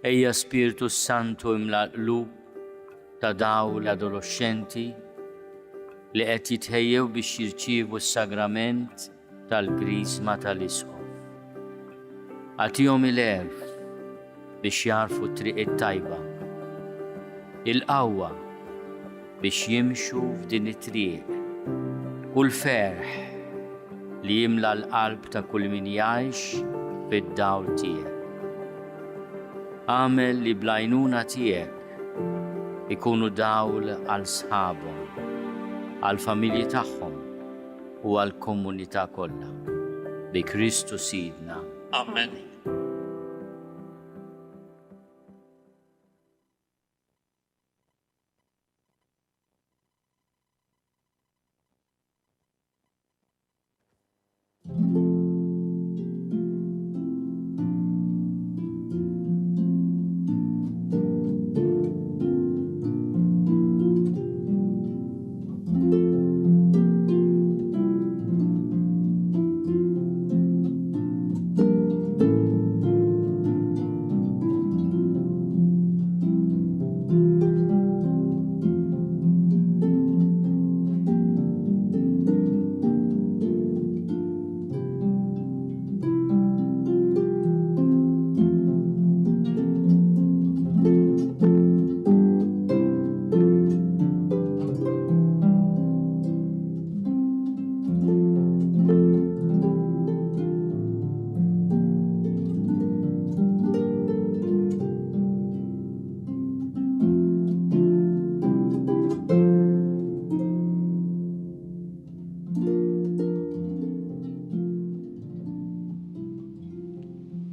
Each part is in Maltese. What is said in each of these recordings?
Ejja Spiritu Santu imla l-qlub ta' daw l-adolescenti li qed jitħejjew biex jirċievu s-sagrament tal-Krisma tal-Isqof. Għatihom il-għerf biex jarfu t-triq it-tajba, il-qawwa biex jimxu f'din it-triq u l-ferħ li jimla l-qalb ta' kull min jgħix fid-dawl tiegħek. Għamel li blajnuna tiegħek ikunu dawl għal sħabhom, għal familji tagħhom u għal komunità kollha. Bi Kristu Sidna. Amen.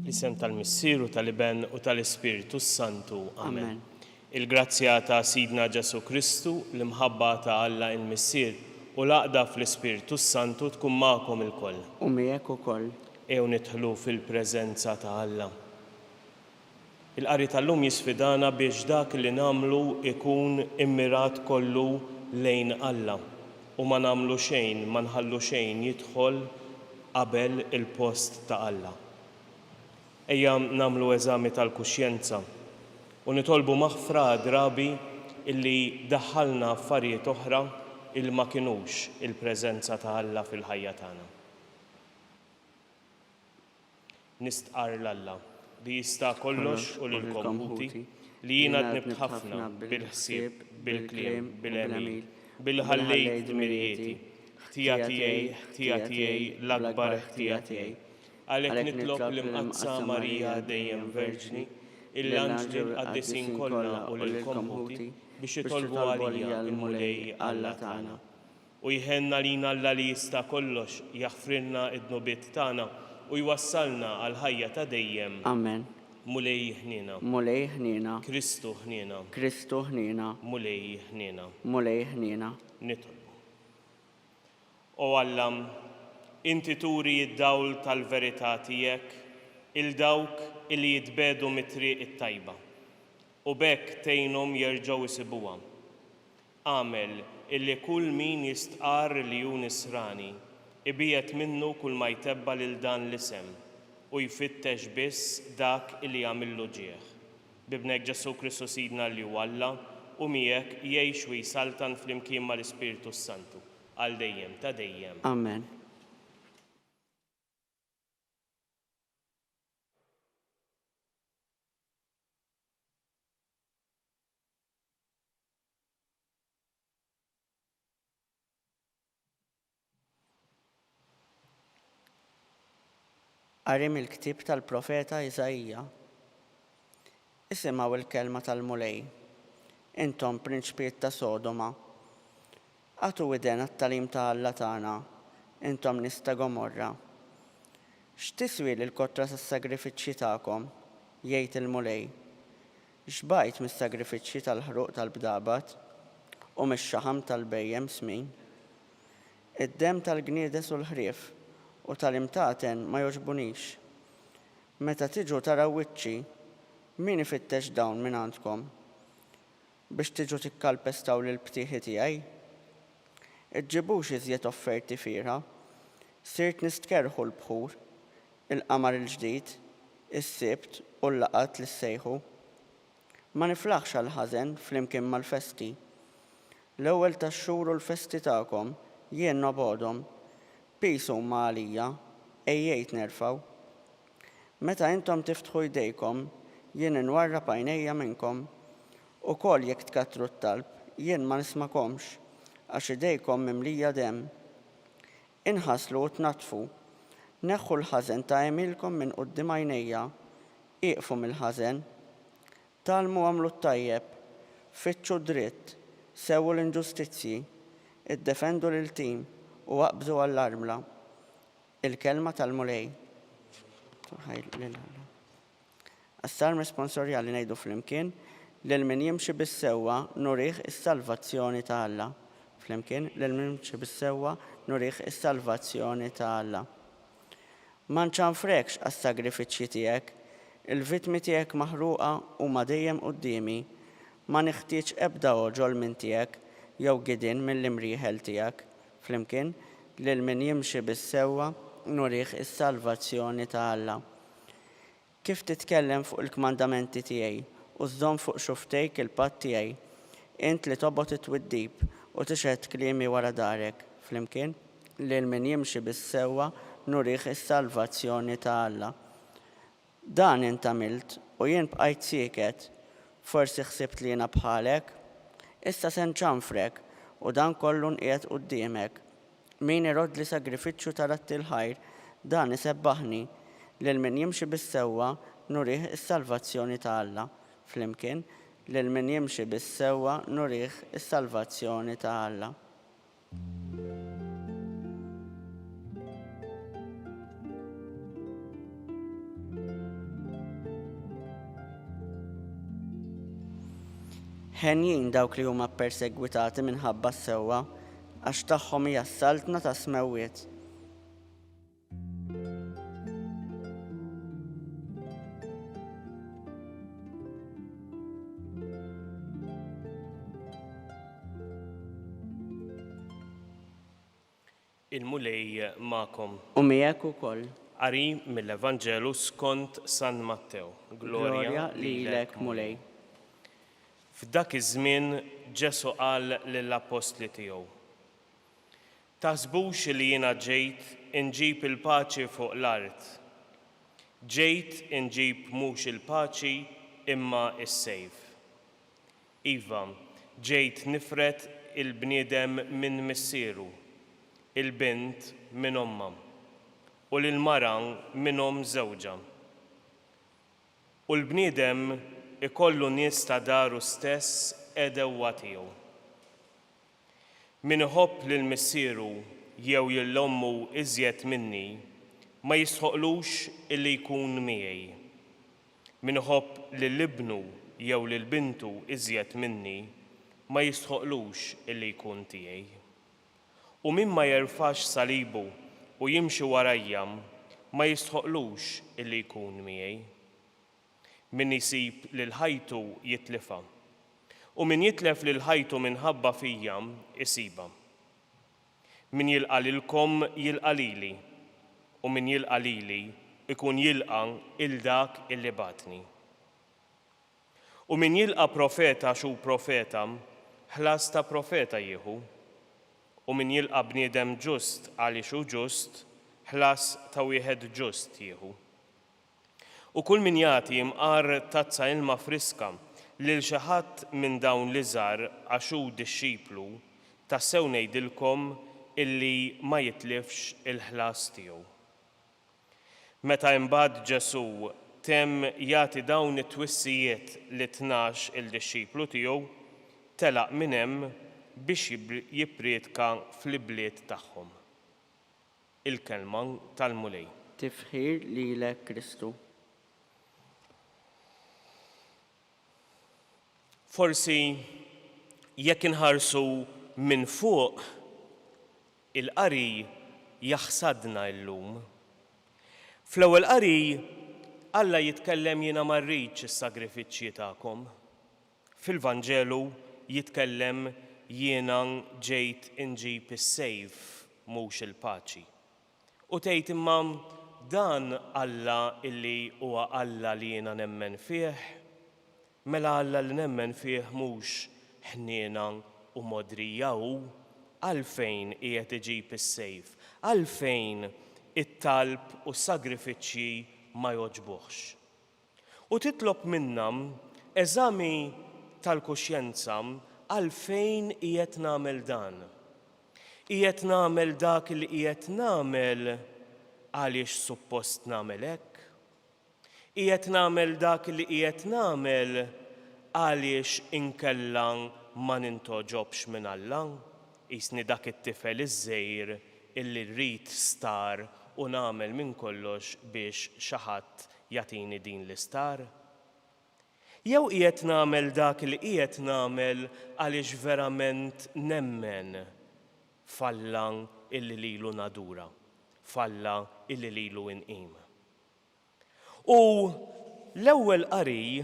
Isem tal-Missieru, tal-Iben u tal-Ispiritu Santu. Amen. Il-grazzja ta' Sidna Ġesu Kristu, l-imħabba ta' Alla il-Missier u l-għaqda fl-Ispiritu Santu tkun magħkom il-koll. U miegħek ukoll. Ew nidħlu fil-preżenza ta' Alla. Il-qari tal-lum jisfidana biex dak li nagħmlu ikun immirat kollu lejn Alla u ma nagħmlu xejn, ma nħallu xejn jidħol qabel il-post ta' Alla. Ejja nagħmlu eżami tal-kuxjenza u nitolbu maħfra drabi illi daħħalna affarijiet oħra il ma kinux il-preżenza ta' Alla fil-ħajja tagħna. Nistqar l-Alla li jista' kollox u lilkom ħuti li jiena dnibt ħafna bil-ħsieb, bil-kliem, bil-emil, bil-ħallejt dmirijieti, ħtija tiegħi l-akbar ħtija tiegħi. Għalhekk nitlob l-imqazza Marija dejjem Verġni, il-anġli l-qaddisin kollha u lilkom ħuti biex jitolbu għalija il-mulej Alla tagħna. U jħenna lina Alla li jista' kollox jaħfrilna id-nubiet tagħna u jwassalna għal ħajja ta' dejjem. Amen. Mulej ħniena. Mulej ħniena. Kristu ħniena. Kristu ħniena. Mulej ħniena. Mulej ħniena. Nitolbu. O Alla, Inti turi id-dawl tal-verità tiegħek il-dawk illi jitbedu mit-triq it-tajba u bekk tgħinhom jerġgħu isibuha. Għamel illi kull min jistqar li hu nisrani ibiet minnu kull ma jtebba lil dan l-isem u jfittex biss dak illi jagħmillu ġieħ. Bibnek Ġesu Kristu Sidna li huwa Alla u miegħek jgħix u jsaltan flimkien mal-Ispiritu Santu għal dejjem ta' dejjem. Amen. Qarim il-ktib tal-profeta Iżajja. Isimgħu il-kelma tal-mulej. Intom prinċpiet ta' Sodoma. Għatu widen għat-talim ta' Alla tagħna. Intom nies ta' Gomorra. X'tiswi l-kotra tas-sagrifiċċji tagħkom, jgħid il-mulej. X'bajt mis-sagrifiċċji tal-ħruq tal-bdabat u mix-xaħam tal-bejjem smin. Id-dem tal-gniedes u l-ħrief u tal-imtaten ma jogħġbunix. Meta tiġu taraw wiċċi, min ifittex dawn minn għandkom? Biex tiġu tikkalpestaw lill-ptieħi tiegħi? Iġġibux iżjed offerti fiera, sirt nistkerħu l-bħur, il-qamar il-ġdid, is-sibt u l-laqat li ssejħu, Ma niflaħx għal-ħażen flimkien mal-festi. L-ewwel tax-xhur u l-festi tagħkom jien nobodhom, pisu huma għalija, ejjejt nerfaw. Meta intom tiftħu jdejkom, jien inwarrab għajnejja minnkom, ukoll jekk tkattru t-talb, jien ma nismakomx, għax idejkom mimlija demm. Inħaslu u tnatfu, neħħu l-ħażen ta' għemilkom minn quddiem għajnejja, iqfu mill-ħażen, talmu għamlu t-tajjeb, fitxu dritt, sewwu l-inġustizzji, iddefendu l-tim u waqbżu għall-armla. Il-kelma tal-mulej. Għas-salm responsorjali ngħidu flimkien lil min jimxi bis-sewwa nurih is-salvazzjoni ta' Alla. Flimkien lil min jimxi bis-sewwa nurih is-salvazzjoni ta' Alla. Ma nċanfrekx għas-sagrifiċċji tiegħek, il-vittmi tiegħek maħruqa huma dejjem qudiemi, ma neħtieġ ebda oġol minn tiegħek jew gidin mill-imrieħel tiegħek. Flimkien lil min jimxi bis-sewwa nurih is-salvazzjoni ta' Alla. Kif titkellem fuq il-kmandamenti tiegħi u żżomm fuq xuftejk il-patt tiegħi, int li tobgħod it-twiddib u tixhed kliemi wara darek. Flimkien lil min jimxi bis-sewwa nurih is-salvazzjoni ta' Alla. Dan int għamilt u jien bqajt sieket, forsi ħsibt li jiena bħalek, issa se nċanfrek u dan kollu nqiegħed quddiemek. Min irod li sagrifiċċju tal-atti l-ħajr, dan isebbaħni, lil min jimxi bis-sewwa nurih is-salvazzjoni ta' Alla. Flimkien lil min jimxi bis-sewwa nurih is-salvazzjoni ta' Alla. Ħenjin dawk li huma ppersegwitati minħabba s-sewwa għax tagħhom hija s-saltna ta' smewwiet. Il-mulej ma'kom. U miegħek ukoll. Qari mill-Evanġelu skont San Mattew. Glorja lilek mulej. F'dak iż-żmien Ġesu qal lill-apostli tiegħu: Taħsbux li jiena ġejt inġib il-paċi fuq l-art. Ġejt inġib mhux il-paċi imma s-sejf. Iva, ġejt nifret il-bniedem minn missieru, il-bint minn omma u l-mara minnhom żewġa. U l-bniedem ikollu nies ta' daru stess edewwa tiegħu. Min iħobb lil missieru jew lill-ommu iżjed minni ma jistħoqlux illi jkun miegħi. Min iħobb lill-ibnu jew lill-bintu iżjed minni ma jistħoqlux illi jkun tiegħi. U min ma jerfax salibu u jimxi warajja ma jistħoqlux illi jkun miegħi. Min isib lil ħajtu jitlifha, u min jitlef lil ħajtu minħabba fija isiba. Min jilqa lilkom jilqa lili, u min jilqa lili ikun jilqa il dak illi batni. U min jilqa profeta xu profeta, ħlas ta' profeta jieħu, u min jilqa bniedem ġust għaliex hu ġust, ħlas ta' wieħed ġust jieħu. U kull min jagħti imqar tazza ilma friska lil xi ħadd minn dawn l-iżgħar għax hu dixxiplu, tassew ngħidilkom illi ma jitlifx il-ħlas tiegħu. Meta imbagħad Ġesu temm jagħti dawn it-twissijiet li 12 il-dixxiplu tiegħu, telaq minn hemm biex jippriedka fl-ibliet tagħhom. Il-kelma tal-mulej. Tifħir lilek Kristu. Forsi jekk inħarsu minn fuq il-qari jaħsadna llum. Fl-ewwel qari Alla jitkellem jiena ma rridx is-sagrifiċċji tagħkom. Fil-Vanġelu jitkellem jiena ġejt inġib is-sejf mhux il-paċi. U tgħid imma dan Alla illi huwa Alla li jiena nemmen fih, mela Alla li nemmen fih mhux ħniena u modrija u għalfejn qiegħed iġib is-sejf, għalfejn it-talb u s-sagrifiċċji ma jogħġbuhx. U titlob minnha eżami tal-kuxjenza għalfejn qiegħed nagħmel dan. Qiegħed nagħmel dak li qiegħed nagħmel għaliex suppost nagħmel hekk. Qiegħed nagħmel dak li qiegħed nagħmel għaliex inkella ma nintoġobx minn Alla. Qisni dak it-tifel iż-żgħir illi rrid star u nagħmel minn kollox biex xi ħadd jagħtini din l-istar. Jew qiegħed nagħmel dak li qiegħed nagħmel għaliex verament nemmen f'Alla illi lilu nadura, f'Alla illi lilu inqim. U l-ewwel qari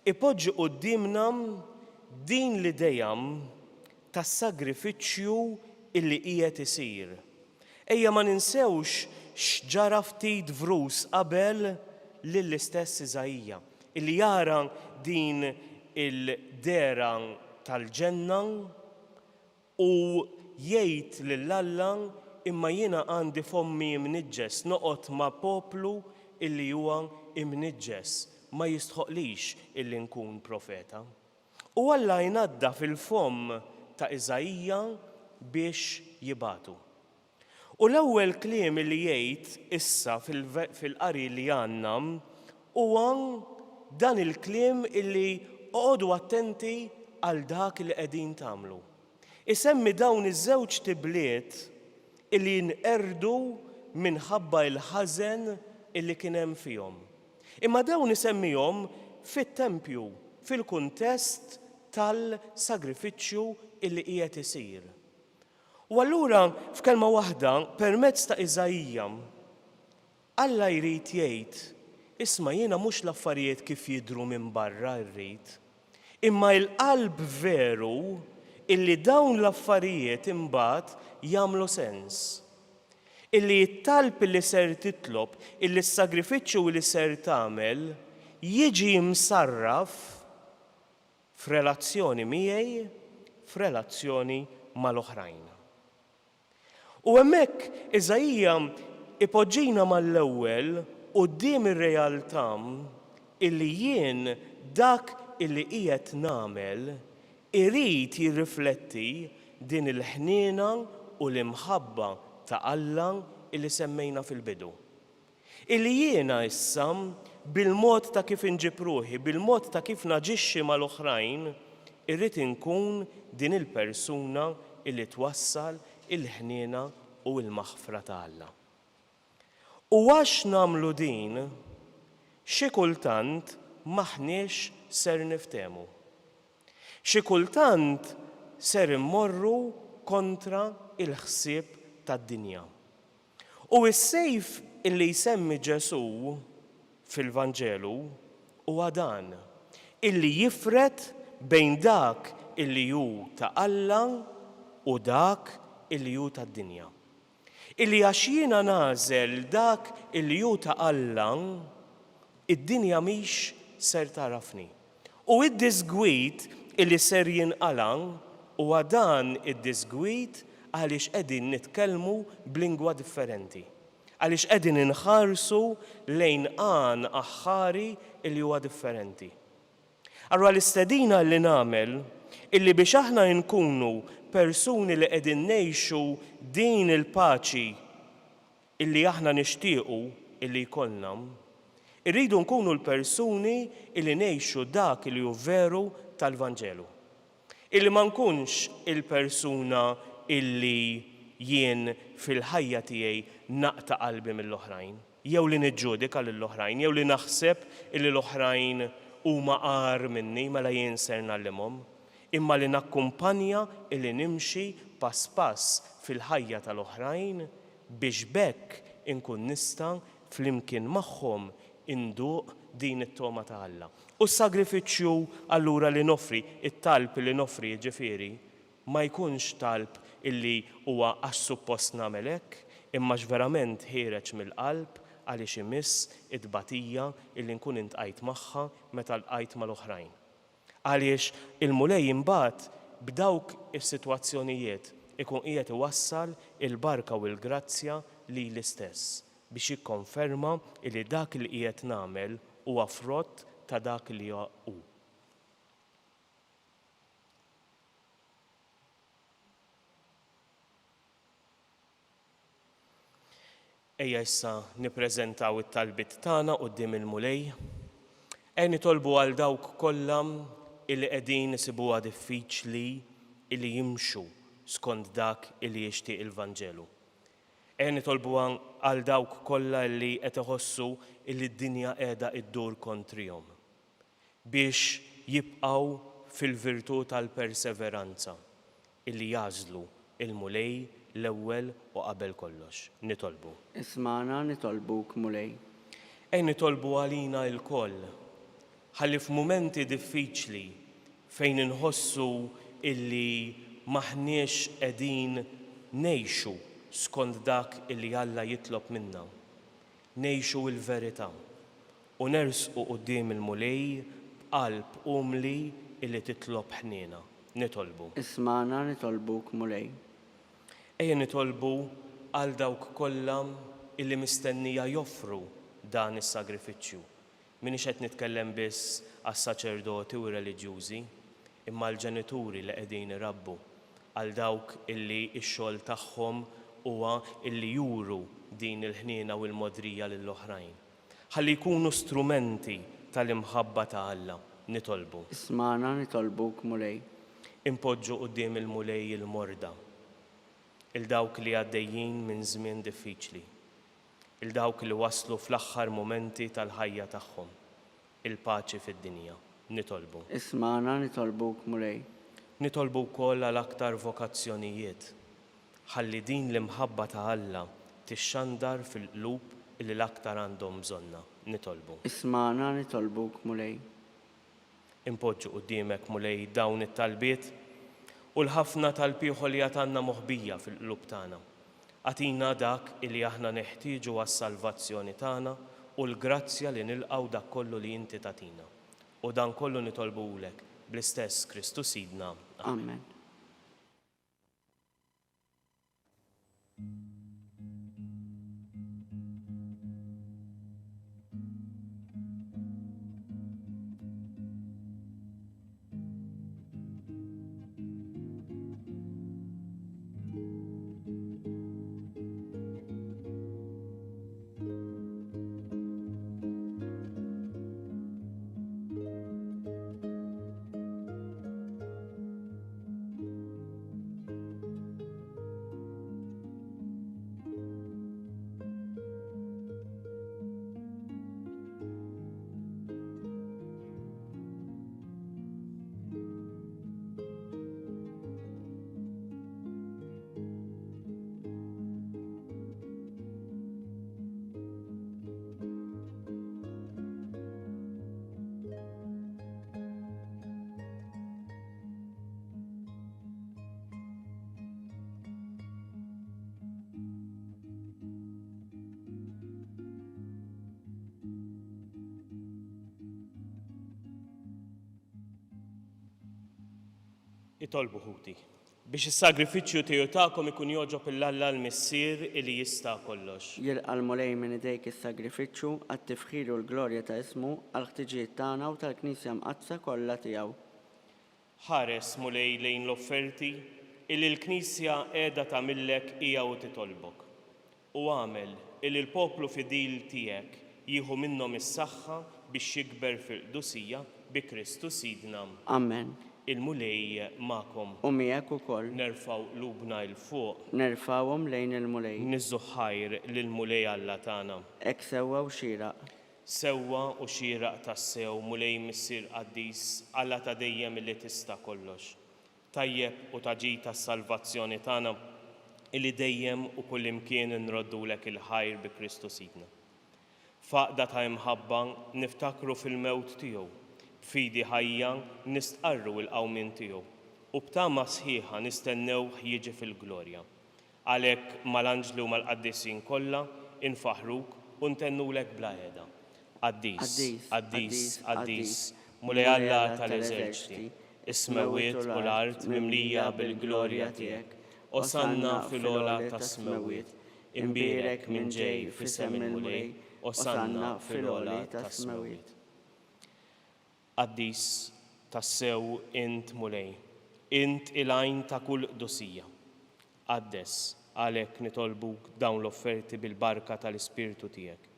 ipoġġi qudiemna din l-idea tas-sagrifiċċju illi qiegħed isir. Ejja ma ninsewx x'ġara ftit vrus qabel lill-istess Iżajija, illi jara din il-dera tal-ġenna u jgħid lil Alla imma jiena għandi fommi imniġġes noqgħod ma' poplu illi huwa imniġġes ma jistħoqlix illi nkun profeta. U Alla jnadda fil-fomm ta' Iżajija biex jibatu. U l-ewwel kliem li jgħid issa fil-qari li għandna huwa dan il-kliem illi oqgħodu attenti għal dak li qegħdin tagħmlu. Isemmi dawn iż-żewġ tibliet illi nqerdu minħabba l-ħażen illi kien hemm fihom. Imma dawn isemmihom fit-tempju, fil-kuntest tal-sagrifiċċju illi qiegħed isir. U allura f'kelma waħda permezz ta' Iżajija Alla jrid jgħid isma' jiena mhux l-affarijiet kif jidhru minn barra rrid, imma l-qalb veru illi dawn l-affarijiet imbagħad jagħmlu sens. Illi t-talb illi ser titlob, illi s-sagrifiċċju li ser tagħmel jiġi msarraf f'relazzjoni miegħi, f'relazzjoni mal-oħrajn. U hemmhekk Iżajija ipoġġina mal-ewwel quddiem ir-realtà illi jien dak illi qiegħed nagħmel irid jirrifletti din il-ħniena u l-imħabba ta' Alla illi semmejna fil-bidu. Illi jiena issa bil-mod ta' kif inġib ruħi, bil-mod ta' kif naġixxi mal-oħrajn, irrid inkun din il-persuna illi twassal il-ħniena u l-maħfra ta' Alla. U għax nagħmlu din, xi kultant maħniex ser niftehmu. Xi kultant ser immorru kontra il-ħsieb tad-dinja. U s-sejf illi jsemmi Ġesu fil-Vanġelu huwa dan illi jifret bejn dak illi hu ta' Alla u dak illi hu tad-dinja. Illi għax jiena nagħżel dak illi hu ta' Alla, id-dinja mhix ser tarafni. U id-disgwit illi ser jinqala huwa dan id-disgwit għaliex qegħdin nitkellmu b'lingwa differenti. Għaliex qegħdin inħarsu lejn għan aħħari illi huwa differenti. Allura l-istedina li nagħmel illi biex aħna nkunu persuni li qegħdin ngħixu din il-paċi illi aħna nixtiequ illi jkollna, irridu nkunu l-persuni illi ngħixu dak li hu veru tal-Vanġelu. Illi ma nkunx il-persuna illi jien fil-ħajja tiegħi naqta' qalbi mill-oħrajn, jew li niġġudika lill-oħrajn, jew li naħseb illi l-oħrajn huma qar minni mela jien ser nallimhom, imma li nakkumpanja illi nimxi pass pass fil-ħajja tal-oħrajn biex bekk inkun nista' flimkien magħhom induq din it-toma ta' Alla. U s-sagrifiċċju allura li nofri, it-talb li nofri ġifieri, ma jkunx talb illi huwa għax suppost nagħmel hekk, imma verament ħireġ mill-qalb għaliex imiss it-tbatija illi nkun intqajt magħha meta lqajt mal-oħrajn. Għaliex il-mulej imbagħad b'dawk is-sitwazzjonijiet ikun qiegħed iwassal il-barka u l-grazzja lil istess biex jikkonferma li dak li qiegħed nagħmel huwa frott ta' dak li hu. Ejja issa nippreżentaw it-talbit tagħna quddiem il-mulej. Nitolbu għal dawk kollha illi qegħdin isibuha diffiċli illi jimxu skont dak illi jixtieq il-Vanġelu. Nitolbu għal dawk kollha illi qed iħossu illi d-dinja qiegħda iddur kontrihom biex jibqgħu fil-virtù tal-perseveranza illi jażlu il-mulej l-ewwel u qabel kollox. Nitolbu. Ismana nitolbuk mulej. Nitolbu għalina l-koll ħalli f'mumenti diffiċli fejn inħossu illi maħniex qegħdin ngħixu skont dak illi Alla jitlob minna. Ngħixu l-verità u nersqu quddiem il-mulej b'qalb umli illi titlob ħniena. Nitolbu. Ismana nitolbuk mulej. Nitolbu għal dawk kollha illi mistennija joffru dan is-sagrifiċċju. Minix qed nitkellem biss għas-saċerdoti u reliġjużi, imma l-ġenituri li qegħdin irabbu għal dawk illi x-xogħol tagħhom huwa illi juru din il-ħniena u l-modrija lill-oħrajn. Ħalli jkunu strumenti tal-imħabba ta' Alla. Nitolbu. Ismana nitolbuk mulej. Impoġġu quddiem il-mulej il-morda, il-dawk li għaddejjin minn żmien diffiċli, il-dawk li waslu fl-aħħar momenti tal-ħajja tagħhom, il-paċi fid-dinja. Nitolbu. Ismana nitolbuk mulej. Nitolbu wkoll għal aktar vokazzjonijiet, ħalli din l-imħabba ta' Alla tixxandar fil-qlub illi l-aktar għandhom bżonna. Nitolbu. Ismana nitolbuk mulej. Impoġġu quddiemek mulej dawn it-talbiet u l-ħafna tal-pieħol li għatanna moħbija fil-qlub tagħna. Għatina dak illi aħna neħtieġu għas-salvazzjoni tagħna u l-grazzja li nilqgħu dak kollu li inti tagħtina. U dan kollu nitolbulek bl-istess Kristu Sidna. Amen. Itolbu ħuti biex is-sagrifiċċju tiegħu tagħkom ikun joġob il-Alla l-Missier illi jista' kollox. Jilqa' l-mulej minn idejk is-sagrifiċċju għat-tifħir u l-glorja ta' ismu għal ħtiġijiet tagħna u tal-Knisja mqazza kollha tiegħu. Ħares mulej lejn l-offerti illi l-Knisja qiegħda tagħmillek hija u titolbok. U għamel illi l-poplu fidil tiegħek jieħu minnhom is-saħħa biex jikber fil-qdusija bi Kristu Sidna. Amen. Il-mulej magħkom. U miegħek ukoll. Nerfgħu qlubna l fuq. Nerfgħuhom lejn il-mulej. Niżżu ħajr lill-mulej Alla tagħna. Hekk sewwa u xieraq. Sewwa u xieraq tassew mulej missier qaddis Alla ta' dejjem illi tista' kollox. Tajjeb u taġi tas-salvazzjoni tagħna illi dejjem u kullimkien inroddulek il-ħajr bi Kristu Sidna. Faqda ta' imħabba niftakru fil-mewt tiegħu. Fidi ħajja nistqarru l-qawmin tiegħu u b'tama sħiħa nistennew jiġi fil-glorja. Għalhekk mal-anġlu mal-qaddisin kollha infaħruk u ntennulek bla qiegħda. Qaddis, qaddis, qaddis, mulej Alla tal-eżerċiti, is-smawiet u l-art mimlija bil-glorja tiegħek. Osanna fil-ola tas-smawiet, imbierek minn ġej f'isem il-mulej, osanna fil-ola tas-smawiet. Qaddis tassew int mulej, int il-għajn ta' kull qdusija. Qaddes għalhekk nitolbuk dawn l-offerti bil-barka tal-Ispirtu tiegħek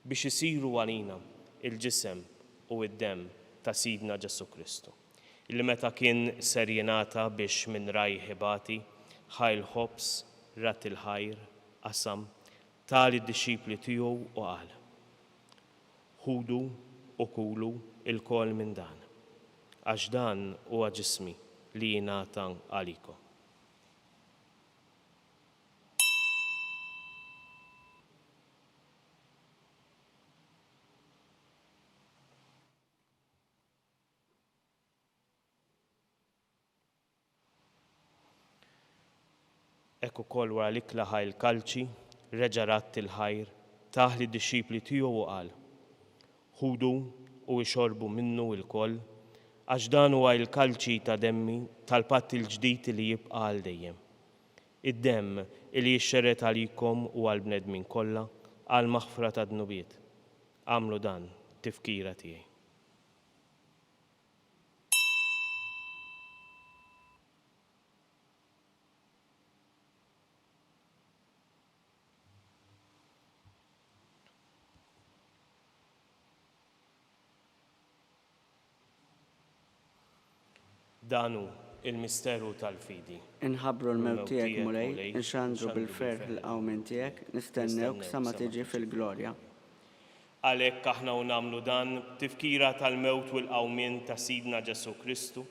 biex isiru għalina il-ġisem u id-demm ta' Sidna Ġesu Kristu, illi meta kien ser jingħata biex minn raj ħibati ħajl ħobs, rat il-ħajr, qasam, tali d-disċipli tiegħu u qal: ħudu u kulu il-kol minn dan, għax dan huwa ġismi li jingħata għalikom. Ekku kol wara l-ikla ħajl kalċi, reġa' ratt il-ħajr, taħ li d-disċipli tiegħu u qal: ħudu u ixorbu minnu il-koll, għax dan huwa l-kalċi ta' demmi tal-patt il-ġdid li jibqa' għal dejjem. Id-demm li jixxerret għalikom u għall-bnedmin kollha għal maħfra ta' dnubiet. Għamlu dan tifkira tiegħi. Danu il-misteru tal-fidi. Inħabbru l-mewt tiegħek mulej, inxandru bil-ferħ l-qawmin tiegħek, nistennewk sa ma tiġi fil-glorja. Għalhekk aħna u nagħmlu dan tifkira tal-mewt u l-qawmien ta' Sidna Ġesu Kristu,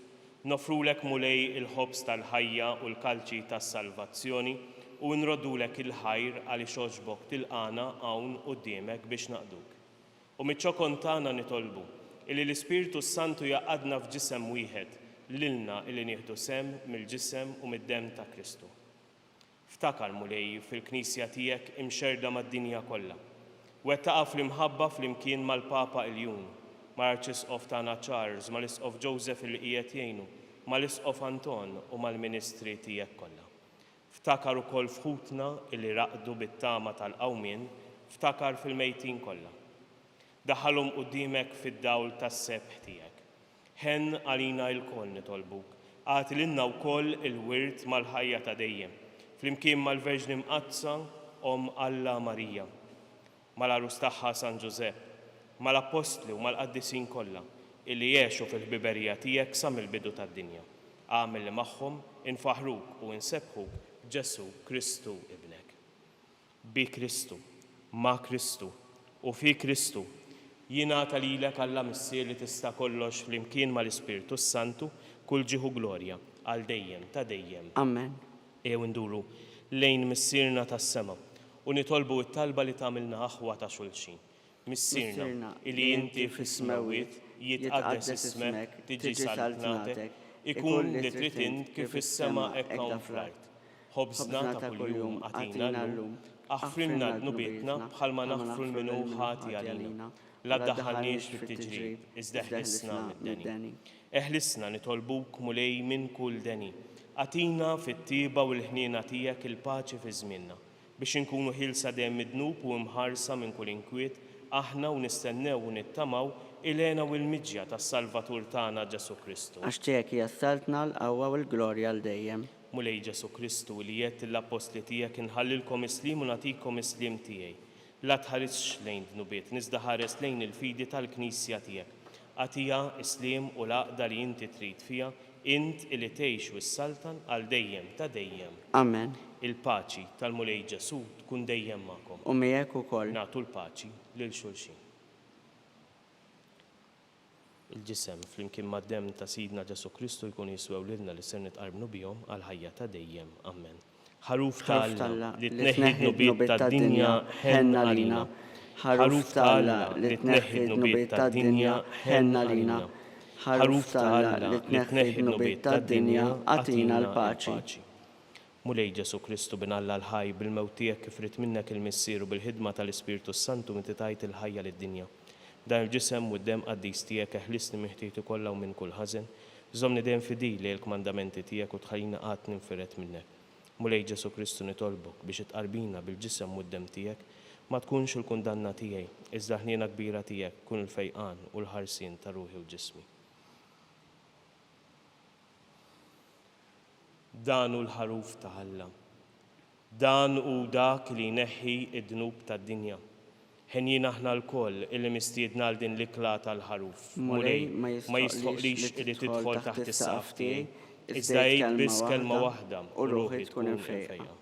nofrulek mulej il-ħobs tal-ħajja u l-kalċi tas-salvazzjoni u nroddulek il-ħajr għaliex għoġbok tilqana hawn quddiemek biex naqduk. U miċ-ċokon tagħna nitolbu illi l-Ispirtu Santu jaqadna f'ġisem wieħed lilna illi nieħdu sem mill-ġisem u mid-demm ta' Kristu. Ftakar mulej fil-Knisja tiegħek imxerda mad-dinja kollha. Wettaqa' fl-imħabba flimkien mal-Papa Iljun, mal-Arċisqof tagħna Charles, mal-Isqof Joseph il qiegħed jgħinu, mal-Isqof Anton u mal-Ministri tiegħek kollha. Ftakar ukoll fħutna illi raqdu bit-tama tal-qawmien, ftakar fil-mejtin kollha. Daħħalhom quddiemek fid-dawl tas-sebħ tiegħek. Ħen għalina il-koll nitolbuk, għati lilna wkoll il-wirt mal-ħajja ta' dejjem, flimkien mal-Verġni Mqazza Om Alla Marija, mal-Arus tagħha San Ġusepp, mal-Apostli u mal-Qaddisin kollha illi jgħexu fil-ħbiberija tiegħek sa mill-bidu tad-dinja. Għamel li magħhom infaħruk u nsebħuk Ġesu Kristu ibnek. Bi Kristu, ma' Kristu u fi Kristu jingħata lilek Alla missier li tista' kollox flimkien mal-Ispirtu Santu kull ġieħu glorja għal dejjem ta' dejjem. Amen. Ew induru lejn missierna tas-sema u nitolbu t-talba li tagħmilna aħwa ta' xulxin. Missierna li inti fis-smawiet jitqaddes ismek, tiġi saltnatek, ikun li trid int kif is-sema hekk hawn fl-art. Ħobżna ta' kuljum għatina llum, aħfrilna dnubietna bħalma naħfru l-minnu ħati għalina. La ddaħħalniex fit-tiġrib, iżda eħlisna mid-deni. Eħlisna nitolbuk mulej minn kull deni. Atina fit-tieba u l-ħniena tiegħek il-paċi fi żmienna biex inkunu ħilsa dejjem midnub u mħarsa minn kull inkwiet aħna u nistennew u nittamaw ilena u l-miġja tas-Salvatur tagħna Ġesu Kristu. Għax tiegħek jassaltna l-qawwa u l-glorja għal dejjem. Mulej Ġesu Kristu li jgħid l-Apostli tiegħek inħallilkom islim u nagħtikom islim tiegħi. La tħarisx lejn dnubiet, nizda ħares lejn il-fidi tal-Knisja tiegħek. Għatija islim u laqda li inti trid fija, int illi tgħix u s-saltan għal dejjem ta' dejjem. Amen. Il-paċi tal-Mulej Ġesu tkun dejjem magħkom. U miegħek ukoll. Nagħtu l-paċi lil xulxin. Il-ġisem flimkien mad-demm ta' Sidna Ġesu Kristu jkun jiswew lilna li ser nitqarbnu bihom għal ħajja ta' dejjem. Amen. ħaruf Alla li tneħħi dnubiet tad-dinja ħenna lina. Ħaruf Alla li tneħħi dnubiet tad-dinja ħenna lina. Ħaruf Alla li tneħħi dnubiet tad-dinja għatina l-paċi. Mulej Ġesu Kristu bin Alla l-ħaj bil-mewt tiegħek kif rid minnek il-missieru bil-ħidma tal-Ispirtu Santu meta tajt il-ħajja lid-dinja. Dan il-ġisem u d-dem qaddis tiegħek eħlisni miħtietu kollha u minn kull ħażen. Żomni dejjem fidili l-kmandamenti tiegħek u tħallina qatt ninfiret minnek. Mulej Ġesu Kristu nitolbok biex itqarbina bil-ġisem u d-dem tiegħek ma tkunx il-kundanna tiegħi, iżda ħniena kbira tiegħek kun il-fejqan u l-ħarsien ta' ruħi u ġismi. Dan hu l-ħaruf ta' Alla. Dan hu dak li jneħħi id-dnub tad-dinja. Ħenjin aħna l-koll illi mistiedna għal din l-ikla tal-ħaruf. Mulej ma jistħoqlix li tidħol taħt is-saqaf tiegħi, iżda jgħid biss kelma waħda u ruħi tkun imfejqa.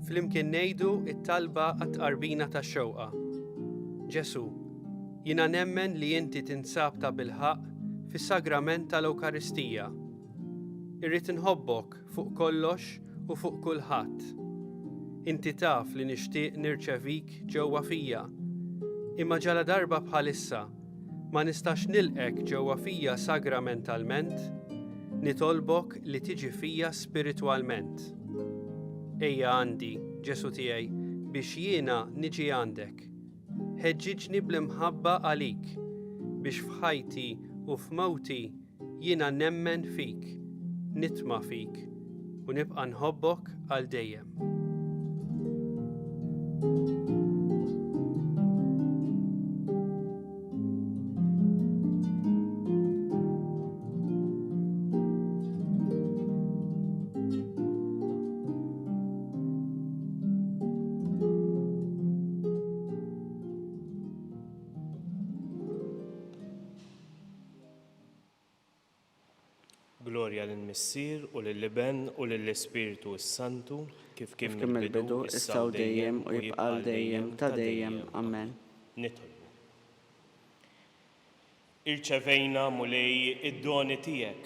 Flimkien ngħidu t-talba għat-tqarbina tax-xewqa. Ġesu, jiena nemmen li inti tinsab ta' bilħaq fis-sagrament tal-Ewkaristija. Irrid inħobbok fuq kollox u fuq kulħadd. Inti taf li nixtieq nirċevik ġewwa fija, imma ġala darba bħalissa ma nistax nilqek ġewwa fija sagramentalment, nitolbok li tiġi fija spiritwalment. Ejja għandi, Ġesu tiegħi, biex jiena niġi għandek. Ħeġġiġni bl-imħabba għalik, biex f'ħajti u f'mewti jiena nemmen fik, nitma' fik u nibqa' nħobbok għal dejjem. Glorja lill-Missier u lill-Iben u lill-Ispiritu s-Santu kif kien il-bidu, issa u dejjem u jibqa' dejjem ta' dejjem. Amen. Nitolbu. Irċevejna mulej id-doni tiegħek.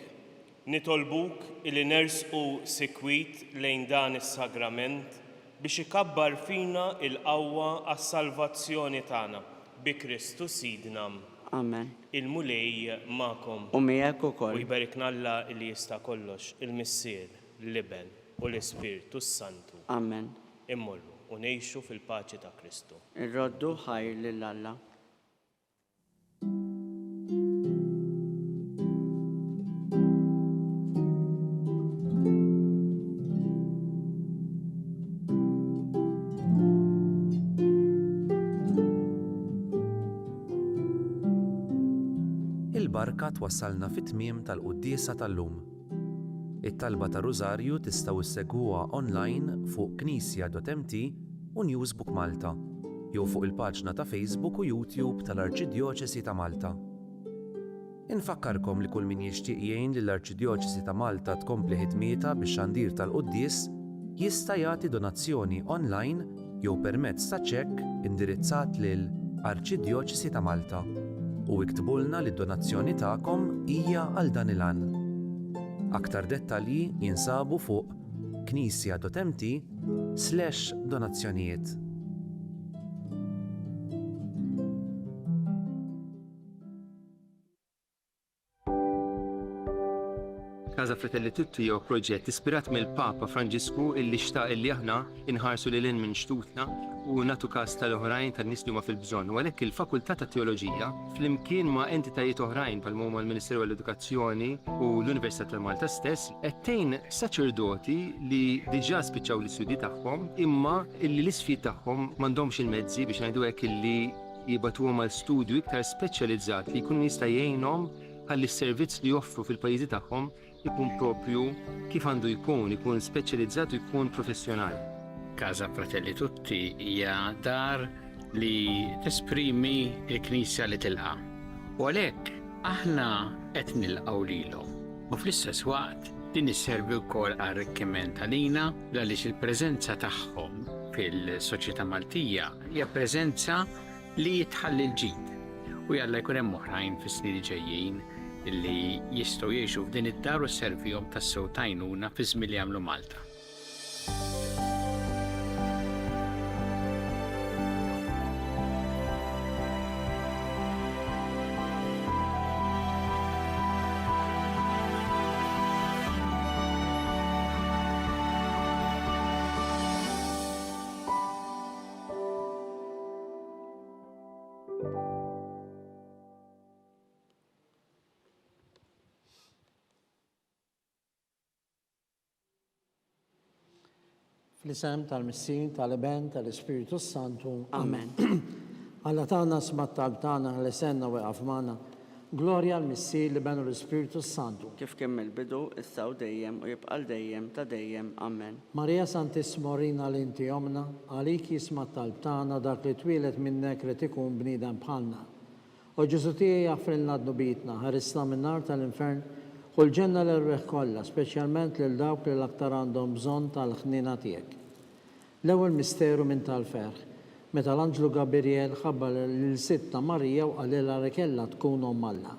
Nitolbuk illi nersqu sikwit lejn dan is-sagrament biex ikabbar fina il-qawwa għas-salvazzjoni tagħna bi Kristu Sidna. Amen. Il-mulej ma'kom. U miegħek U ukoll. jbarikna Alla li jista' kollox, il-Missier, l-Iben u l-Ispiritu s-Santu. Amen. Immorru u ngħixu fil-paċi ta' Kristu. Irroddu ħajr lil Alla. Il-barka twassalna fit-tmiem tal-quddiesa tal-lum. It-talba ta' Rużarju tistgħu issegwuha online fuq knisja.mt u Newsbook Malta, jew fuq il-paġna ta' Facebook u YouTube tal-Arċidjoċesi ta' Malta. Infakkarkom li kull min jixtieq jgħin lill-Arċidjoċesi ta' Malta tkompli ħidmietha bix-xandir tal-quddies jista' jagħti donazzjoni online jew permezz ta' ċekk indirizzat lil Arċidjoċesi ta' Malta u iktbulna li d-donazzjoni tagħkom hija għal dan il-għan. Aktar dettalji jinsabu fuq knisja.mt/donazzjonijiet. Casa Fratelli Tutti jew proġett ispirat mill-Papa Franġisku illi xtaq illi aħna inħarsu lil hinn minn xtutna u nagħtu każ tal-oħrajn tan-nies li huma fil-bżonn. U għalhekk il-Fakultà ta' Teoloġija flimkien ma' entitajiet oħrajn bħal huma l-Ministeru għall-Edukazzjoni u l-Università ta' Malta stess qed tgħin saċerdoti li diġà spiċċaw l-istudji tagħhom imma illi l-isfid tagħhom m'għandhomx il-mezzi biex ngħidu hekk illi jibatuhom għal studju iktar speċjalizzat li jkun jista' jgħinhom ħalli s-servizz li joffru fil-pajjiżi tagħhom ikun propju kif għandu ikun speċjalizzat u jkun professjonali. Casa Fratelli Tutti hija dar li tesprimi l-Knisja li tilqa'. U għalhekk aħna qed nilqgħu lilhom. U fl-istess waqt din isservi wkoll għar-arricchiment għalina għaliex il-preżenza tagħhom fil-soċjetà Maltija hija preżenza li jitħalli l-ġid. U jalla jkun hemm oħrajn fis-snin ġejjin illi jistgħu jgħixu f'din id-dar u sservihom tas-sew tajnuna fi żmien li jagħmlu Malta. Fl-isem tal-Missin, tal-Iben, tal-Ispiritu Santu. Amen. Alla tagħna smat tal-btana li senna weqaf magħna. Glorja l-Missin li benu l-Ispiritu Santu. Kif kemm il-bidu, issa u dejjem u jibqal dejjem ta' dejjem. Amen. Marija Santissimo Rina li inti jomna, għalik jismat tal-btana dak li twilet minnek li tikun bniedem bħalna. U Ġesu tiegħi jaffrilna d-nubitna, ħarisna min-nar tal-infern, u l-ġenna l-rbeħ kollha, speċjalment lil dawk li l-aktar għandhom bżonn tal-ħnina tiegħek. L-ewwel misteru minn tal-ferħ, meta l-Anġlu Gabriel ħabbar lil-sitta Marija u qalilha li kellha tkun omm Alla.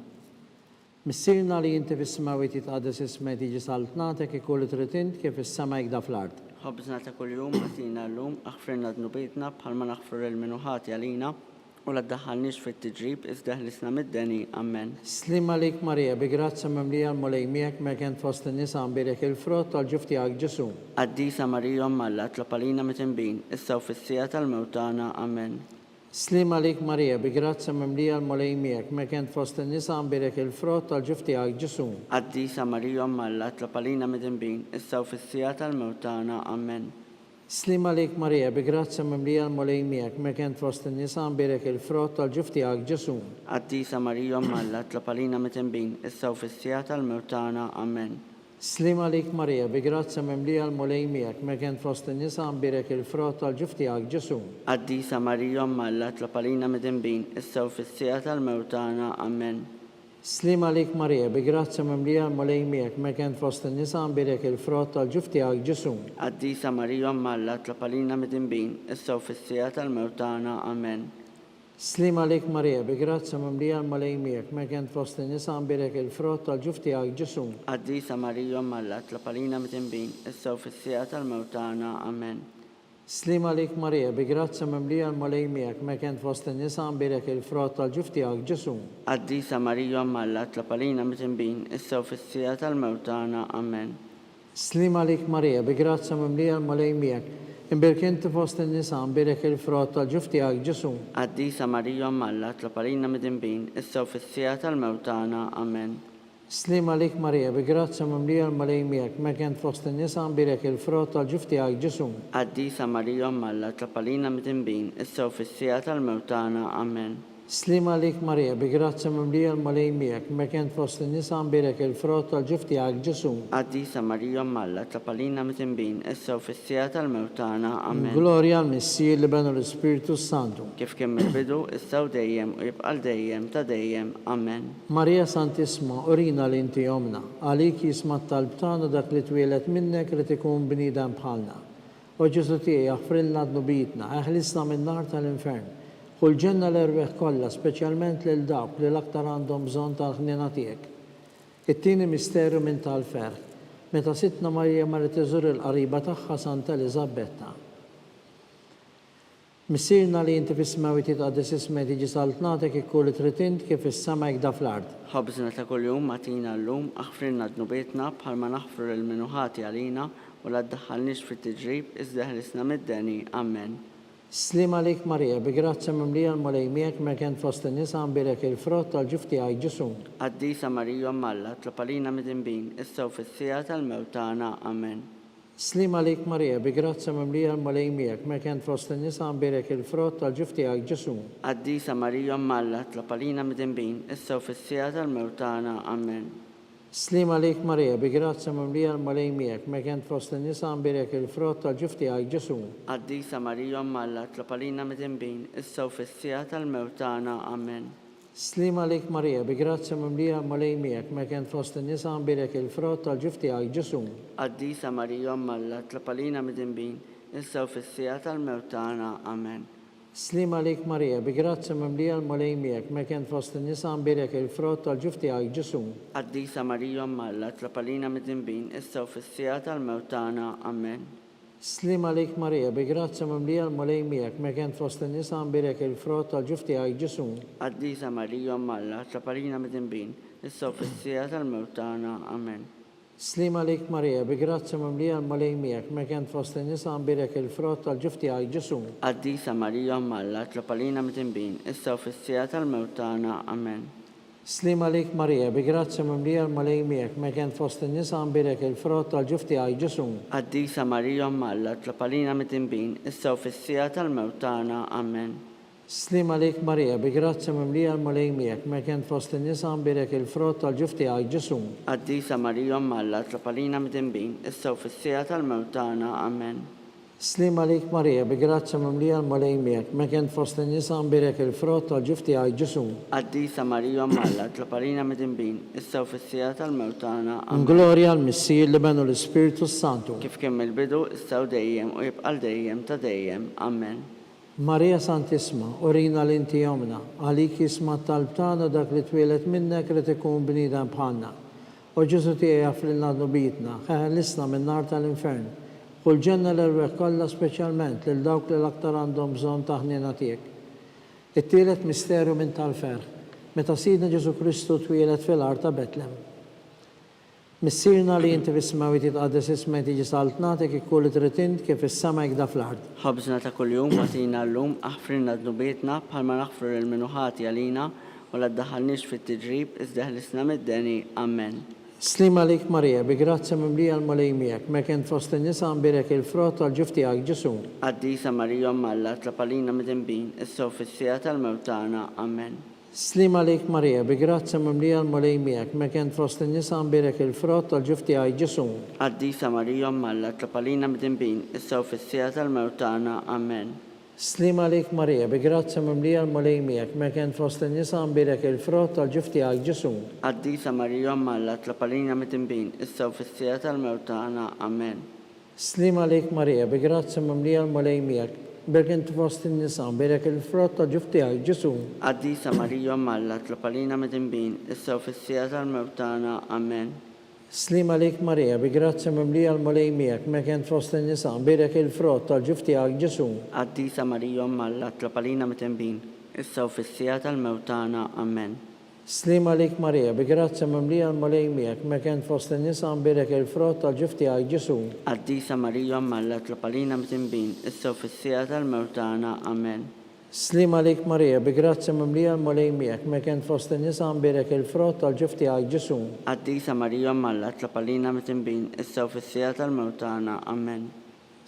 Missirna li inti fis-smawi titqaddes ismek tiġi saltnatek ikun li trid int kif is-sema jgda fl-ard. Ħobżna ta' kuljum atina llum aħfirna dnubitna bħalma naħfru l-minuħati għalina u la ddaħħalniex fit-tiġrib iżda ħlisna mid-deni. Amen. Slim għalik Marija, bi grazza mimlija l-mulej miegħek mekent fost in-nisa nbirek il-frott tal-ġuf tiegħek Ġesu. Qaddisa Marija Omm Alla, tlopalina mitinbin, issa u fis-sija tal-mewtana. Amen. Slim għalik Marija, bi grazza mimlija l-mulej miegħek mekent fost in-nisa nbirek il-frott tal-ġuf tiegħek Ġesu. Qaddisa Marija Omm Alla, tlopalina mitinbin, issa u fis-sija tal-mewtana. Amen. Slim għalik Marija, bi grazza mimlija l-mulej miegħek mekent fost in-nisa nbirek il-frott tal-ġuf tiegħek Ġesu. Qaddisa Marija Omm Alla, tlopalina mitinbin, issa u fis-sija tal-mewtana. Amen. Slim għalik Marija, bi grazza mimlija l-mulej miegħek mekent fost in-nisa nbirek il-frott tal-ġuf tiegħek Ġesu. Qaddisa Marija Omm Alla, tlopalina mitinbin, issa u fis-sija tal-mewtana. Amen. Slim għalik Marija, bi grazza mimlija l-mulej miegħek mekent fost in-nisa nbirek il-frott tal-ġuf tiegħek Ġesu. Qaddisa Marija Omm Alla, tlopalina mitinbin, issa u fis-sija tal-mewtana. Amen. Slim għalik Marija, bi grazza mimlija l-mulej miegħek mekent fost in-nisa nbirek il-frott tal-ġuf tiegħek Ġesu. Qaddisa Marija Omm Alla, tlopalina mitinbin, issa u fis-sija tal-mewtana. Amen. Slim għalik Marija, bi grazza mimlija l-mulej miegħek mekent fost in-nisa nbirek il-frott tal-ġuf tiegħek Ġesu. Qaddisa Marija Omm Alla, tlopalina mitinbin, issa u fis-sija tal-mewtana. Amen. Slim għalik Marija, bi grazza mimlija l-mulej miegħek imbirkenti fost in-nisa nbirek il-frott tal-ġuf tiegħek Ġesu. Qaddisa Marija Omm Alla, tlopalina mitinbin, issa u fis-sija tal-mewtana. Amen. Slim għalik Marija, bi grazza mimlija l-mulej miegħek mekent fost in-nisa nbirek il-frott tal-ġuf tiegħek Ġesu. Qaddisa Marija Omm Alla, tlopalina mitinbin, issa u fis-sija tal-mewtana. Amen. Slim għalik Marija, bi grazza mimlija l-mulej miegħek mekent fost in-nisa nbirek il-frott tal-ġuf tiegħek Ġesu. Qaddisa Marija Omm Alla, tlopalina mitinbin, issa u fis-sija tal-mewtana. Amen. Glorja l-Missir li benu l-Ispiritu Santu. Kif kemm il-bidu, issa u dejjem u jibqal dejjem ta' dejjem. Amen. Marija Santissima, urina li inti jomna, għalik jismat tal-btana dak li twilet minnek li tikun bniedem bħalna. U Ġesu tiegħi jaħfrilna dnubitna, ħlisna min-nar tal-infern. U l-ġenna l-rbeħ kollha, speċjalment lil dawk li l-aktar għandhom bżonn tal-ħnina tiegħek. It-tieni misteru minn tal-ferħ, meta sittna Marija marret iżur il-qariba tagħha Santa Eliżabetta. Missirna li inti fis-smawi titqaddes ismek tiġi saltnatek ikun li trid int kif is-sema jgda fl-ard. Ħobżna ta' kuljum atina llum aħfrilna dnubitna bħalma naħfru l-minuħati għalina u la ddaħħalniex fit-tiġrib iżda ħlisna mid-deni. Amen. Slim għalik Marija, bi grazza mimlija l-mulej miegħek mekent fost in-nisa nbirek il-frott tal-ġuf tiegħek Ġesu. Qaddisa Marija Omm Alla, tlopalina mitinbin, issa u fis-sija tal-mewtana. Amen. Slima lik Marija, bi grazza mimlija l-malej miegħek, mekent fost in-nisa nbirek il-frott tal-ġuf tiegħek Ġesu. Qaddisa Marija Malla, tlapalina midinbin, issa u fis-sija tal-mewt tagħna. Amen. Slima lik Marija, bi grazza mimlija l-malej miegħek, mekent fost in-nisa nbirek il-frott tal-ġuf tiegħek Ġesu. Qaddisa Marija Malla, tlapalina midinbin, issa u fis-sija tal-mewt tagħna. Amen. Slima lik Marija, bi grazza mimlija l-malej miegħek, mekent fost in-nisa nbirek il-frott tal-ġuf tiegħek Ġesu. Qaddisa Marija Malla, tlapalina midinbin, issa u fis-sija tal-mewt tagħna. Amen. Slima lik Marija, bi grazza mimlija l-malej miegħek, mekent fost in-nisa nbirek il-frott tal-ġuf tiegħek Ġesu. Qaddisa Marija Malla, tlapalina midinbin, issa u fis-sija tal-mewt tagħna. Amen. Slima lik Marija, bi grazza mimlija l-malej miegħek, mekent fost in-nisa nbirek il-frott tal-ġuf tiegħek Ġesu. Qaddisa Marija Malla, tlapalina midinbin, issa u fis-sija tal-mewt tagħna. Amen. Slima lik Marija, bi grazza mimlija l-malej miegħek, mekent fost in-nisa nbirek il-frott tal-ġuf tiegħek Ġesu. Qaddisa Marija Malla, tlapalina midinbin, issa u fis-sija tal-mewt tagħna. Amen. Slima lik Marija, bi grazza mimlija l-malej miegħek, mekent fost in-nisa nbirek il-frott tal-ġuf tiegħek Ġesu. Qaddisa Marija Malla, tlapalina midinbin, issa u fis-sija tal-mewt tagħna. Amen. Slima lik Marija, bi grazza mimlija l-malej miegħek, mekent fost in-nisa nbirek il-frott tal-ġuf tiegħek Ġesu. Qaddisa Marija Malla, tlapalina midinbin, issa u fis-sija tal-mewt tagħna. Amen. Slima lik Marija, bi grazza mimlija l-malej miegħek, mekent fost in-nisa nbirek il-frott tal-ġuf tiegħek Ġesu. Qaddisa Marija Malla, tlapalina midinbin, issa u fis-sija tal-mewt tagħna. Amen. Glorja l-Missir li benu l-Ispiritu Santu. Kif kien mill-bidu, issa u dejjem u jibqa' dejjem ta' dejjem. Amen. Marija Santisma, urina l-inti jomna, għalik jisma tal-btana dak li twilet minnek li tikun bnidem bħalna. U Ġesu tiegħi għafrilna d-nubitna, ħeħlisna minn nar tal-infern. Kull ġenna l-erweħ kollha speċjalment lil dawk li l-aktar għandhom bżonn ta' ħniena tiegħek. It-tielet misteru minn tal-ferħ, meta Sidna Ġesu Kristu twilet fil-art ta' Betlem. Missirna li inti fis-smawi titqaddes ismek tiġi saltnatek ikkulli tritint kif is-sama jgda fl-art. Ħobżna ta' kuljum watina llum aħfrilna d-nubietna bħalma naħfru l-minuħati għalina u la ddaħħalniex fit-tiġrib iżda ħlisna mid-deni. Amen. Slima lik Marija, bi grazza mimlija l-malej miegħek, mekent fost in-nisa nbirek il-frott tal-ġuf tiegħek Ġesu. Qaddisa Marija Malla, tlapalina midinbin, issa u fis-sija tal-mewt tagħna. Amen. Slima lik Marija, bi grazza mimlija l-malej miegħek, mekent fost in-nisa nbirek il-frott tal-ġuf tiegħek Ġesu. Qaddisa Marija Malla, tlapalina midinbin, issa u fis-sija tal-mewt tagħna. Amen. Slima lik Marija, bi grazza mimlija l-malej miegħek, mekent fost in-nisa nbirek il-frott tal-ġuf tiegħek Ġesu. Qaddisa Marija Malla, tlapalina midinbin, issa u fis-sija tal-mewt tagħna. Amen. Slima lik Marija, bi grazza mimlija l-malej miegħek, mekent fost in-nisa nbirek il-frott tal-ġuf tiegħek Ġesu. Qaddisa Marija Malla, tlapalina midinbin, issa u fis-sija tal-mewt tagħna. Amen. Slima lik Marija, bi grazza mimlija l-malej miegħek, mekent fost in-nisa nbirek il-frott tal-ġuf tiegħek Ġesu. Qaddisa Marija Malla, tlapalina midinbin, issa u fis-sija tal-mewt tagħna. Amen. Slima lik Marija, bi grazza mimlija l-malej miegħek, mekent fost in-nisa nbirek il-frott tal-ġuf tiegħek Ġesu. Qaddisa Marija Malla, tlapalina midinbin, issa u fis-sija tal-mewt tagħna. Amen. Slima lik Marija, bi grazza mimlija l-malej miegħek, mekent fost in-nisa nbirek il-frott tal-ġuf tiegħek Ġesu. Qaddisa Marija Malla, tlapalina midinbin, issa u fis-sija tal-mewt tagħna. Amen.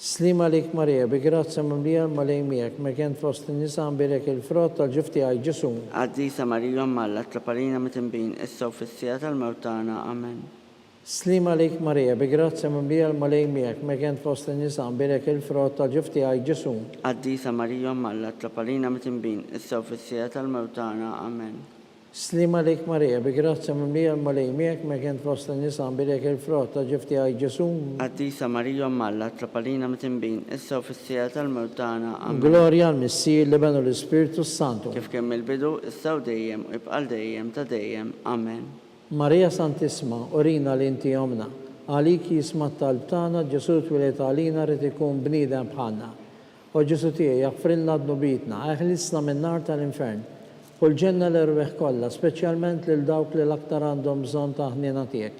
Slima lik Marija, bi grazza mimlija l-malej miegħek, mekent fost in-nisa nbirek il-frott tal-ġuf tiegħek Ġesu. Qaddisa Marija Malla, tlapalina midinbin, issa u fis-sija tal-mewt tagħna. Amen. Slima lik Marija, bi grazza mimlija l-malej miegħek, mekent fost in-nisa nbirek il-frott tal-ġuf tiegħek Ġesu. Qaddisa Marija Malla, tlapalina midinbin, issa u fis-sija tal-mewt tagħna. Amen. Slima lik Marija, bi grazza mimlija l-malej miegħek, mekent fost in-nisa nbirek il-frott tal-ġuf tiegħek Ġesu. Qaddisa Marija Malla, tlapalina midinbin, issa u fis-sija tal-mewt tagħna. Amen. Glorja l-Missir li benu l-Ispiritu Santu. Kif kien mill-bidu, issa u dejjem u jibqa' dejjem ta' dejjem. Amen. Marija Santisma, urina l-inti jomna, għalik jisma tal-btana Ġesu twilet għalina rrid ikun bniedem bħalna. U Ġesu tiegħi jaffrilna d-nubitna, ħeħlisna minn nar tal-infern. Kull ġenna l-erweħ kollha, speċjalment lil dawk li l-aktar għandhom bżonn ta' ħniena tiegħek.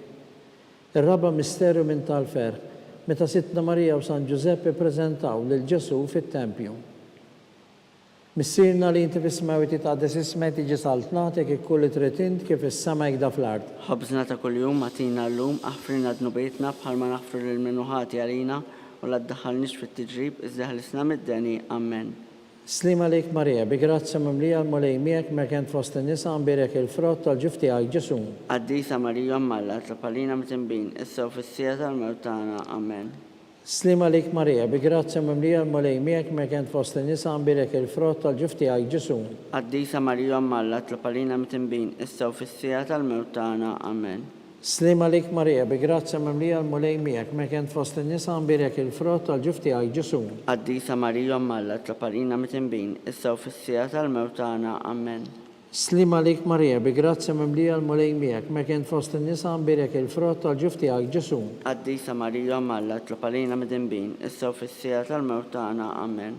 Ir-raba misteru minn tal-ferħ, meta Sittna Marija u San Giuseppe ppreżentaw lil Ġesu fit-tempju. Missirna li inti fis-smawi titqaddes ismek tiġi saltnatek ikkulli tritint kif is-sema jgda fl-ard. ħobżna ta' kuljum atina llum aħfrilna dnubietna bħalma naħfru lil minuħati għalina u la ddaħħalniex fit-tiġrib iżda ħlisna mid-deni. Amen. Slima lejk Marija, bi grazza mimlija l-mulej miegħek merkent fost in-nisa nbirek il-frott tal-ġuf tiegħek Ġesu. Qaddisa Marija Malla tlapalina mitinbin issa u fis-sija tal-mewt tagħna. Amen. Slima lejk Marija, bi grazza mimlija l-mulej miegħek merkent fost in-nisa nbirek il-frott tal-ġuf tiegħek Ġesu. Qaddisa Marija Malla tlapalina mitinbin issa u fis-sija tal-mewt tagħna. Amen. Slima lejk Marija, bi grazza mimlija l-mulej miegħek merkent fost in-nisa nbirek il-frott tal-ġuf tiegħek Ġesu. Qaddisa Marija Malla tlapalina mitinbin issa u fis-sija tal-mewt tagħna. Amen. Slima lejk Marija, bi grazza mimlija l-mulej miegħek merkent fost in-nisa nbirek il-frott tal-ġuf tiegħek Ġesu. Qaddisa Marija Malla tlapalina mitinbin issa u fis-sija tal-mewt tagħna. Amen.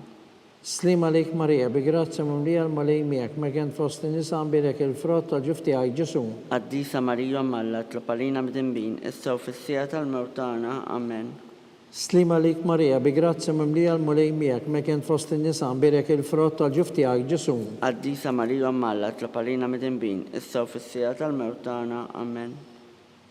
Slima lejk Marija, bi grazza mimlija l-mulej miegħek merkent fost in-nisa nbirek il-frott tal-ġuf tiegħek Ġesu. Qaddisa Marija Malla tlapalina mitinbin issa u fis-sija tal-mewt tagħna. Amen. Slima lejk Marija, bi grazza mimlija l-mulej miegħek merkent fost in-nisa nbirek il-frott tal-ġuf tiegħek Ġesu. Qaddisa Marija Malla tlapalina mitinbin issa u fis-sija tal-mewt tagħna. Amen.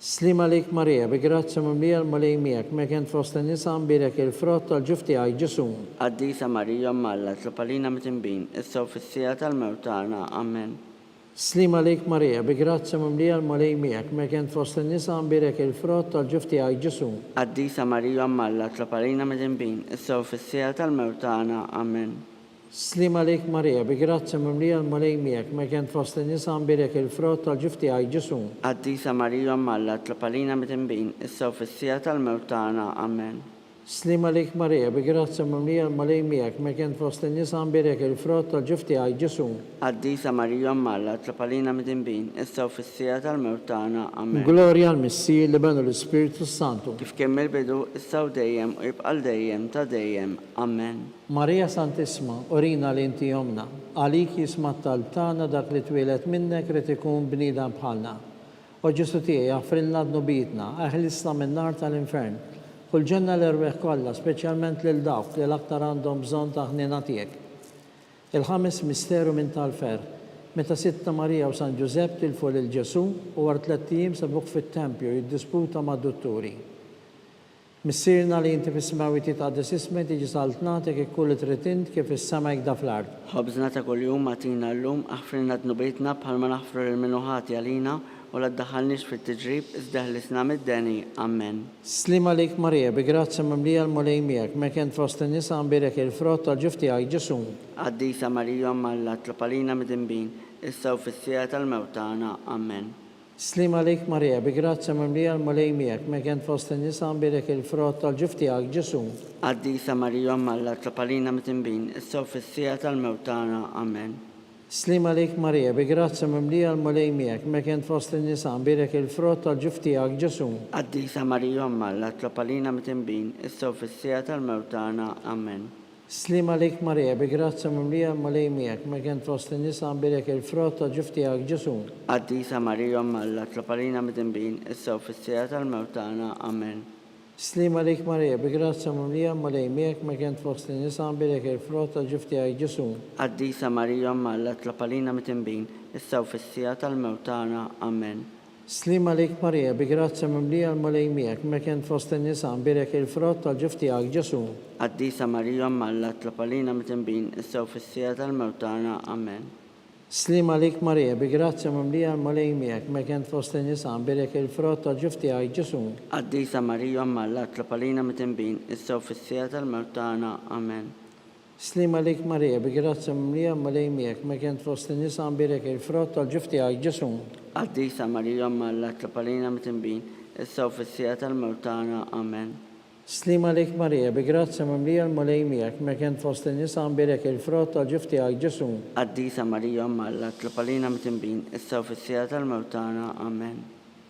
Slima lejk Marija, bi grazza mimlija l-mulej miegħek merkent fost in-nisa nbirek il-frott tal-ġuf tiegħek Ġesu. Qaddisa Marija Malla tlapalina mitinbin issa u fis-sija tal-mewt tagħna. Amen. Slima lejk Marija, bi grazza mimlija l-mulej miegħek merkent fost in-nisa nbirek il-frott tal-ġuf tiegħek Ġesu. Qaddisa Marija Malla tlapalina mitinbin issa u fis-sija tal-mewt tagħna. Amen. Slima lejk Marija, bi grazza mimlija l-mulej miegħek merkent fost in-nisa nbirek il-frott tal-ġuf tiegħek Ġesu. Qaddisa Marija Malla tlapalina mitinbin issa u fis-sija tal-mewt tagħna. Amen. Slima lejk Marija, bi grazza mimlija l-mulej miegħek merkent fost in-nisa nbirek il-frott tal-ġuf tiegħek Ġesu. Qaddisa Marija Malla tlapalina mitinbin issa u fis-sija tal-mewt tagħna. Amen. Glorja għal-Missir li benu l-Ispiritu Santu. Kif kemm il-bidu issa u dejjem u jibqal dejjem ta' dejjem. Amen. Marija Santisma, orina li inti jomna, għalik jisma tal-tana dak li twilet minnek rid ikun bniedem bħalna. O Ġesu tiegħi jaffrilna dnubitna, aħlisna min-nar tal-infern. Kull ġenna l-erweħ kollha, speċjalment lil dawk li l-aktar għandhom bżonn ta' ħnina tiegħek. Il-ħames misteru minn tal-fer, meta Sitta Marija u San Ġusepp tilfu lil Ġesu u war 3 ijiem sabuk fit-tempju jiddisputa mad-dutturi. Missirna li inti fis-smawi titqaddes ismek tiġi saltnatek ikkulli tritint kif is-sema jgda fl-ard. Ħobżna ta' kuljum atina llum aħfrilna dnubietna bħalma naħfru lil minuħati għalina u la ddaħħalniex fit-tiġrib iżda ħlisna mid-deni. Amen. Slima lejk Marija, bi grazza mimlija l-mulej miegħek merkent fost in-nisa nbirek il-frott tal-ġuf tiegħek Ġesu. Qaddisa Marija Malla tlapalina mitinbin issa u fis-sija tal-mewt tagħna. Amen. Slima lejk Marija, bi grazza mimlija l-mulej miegħek merkent fost in-nisa nbirek il-frott tal-ġuf tiegħek Ġesu. Qaddisa Marija Malla tlapalina mitinbin issa u fis-sija tal-mewt tagħna. Amen. Slima lejk Marija, bi grazza mimlija l-mulej miegħek merkent fost in-nisa nbirek il-frott tal-ġuf tiegħek Ġesu. Qaddisa Marija Malla tlapalina mitinbin issa u fis-sija tal-mewt tagħna. Amen. Slima lejk Marija, bi grazza mimlija l-mulej miegħek merkent fost in-nisa nbirek il-frott tal-ġuf tiegħek Ġesu. Qaddisa Marija Malla tlapalina mitinbin issa u fis-sija tal-mewt tagħna. Amen. Slima lejk Marija, bi grazza mimlija l-mulej miegħek merkent fost in-nisa nbirek il-frott tal-ġuf tiegħek Ġesu. Qaddisa Marija Malla tlapalina mitinbin issa u fis-sija tal-mewt tagħna. Amen. Slima lejk Marija, bi grazza mimlija l-mulej miegħek merkent fost in-nisa nbirek il-frott tal-ġuf tiegħek Ġesu. Qaddisa Marija Malla tlapalina mitinbin issa u fis-sija tal-mewt tagħna. Amen. Slima lejk Marija, bi grazza mimlija l-mulej miegħek merkent fost in-nisa nbirek il-frott tal-ġuf tiegħek Ġesu. Qaddisa Marija Malla tlapalina mitinbin issa u fis-sija tal-mewt tagħna. Amen. Slima lejk Marija, bi grazza mimlija l-mulej miegħek merkent fost in-nisa nbirek il-frott tal-ġuf tiegħek Ġesu. Qaddisa Marija Malla tlapalina mitinbin issa u fis-sija tal-mewt tagħna. Amen. Slima lejk Marija, bi grazza mimlija l-mulej miegħek merkent fost in-nisa nbirek il-frott tal-ġuf tiegħek Ġesu. Qaddisa Marija Malla tlapalina mitinbin issa u fis-sija tal-mewt tagħna. Amen.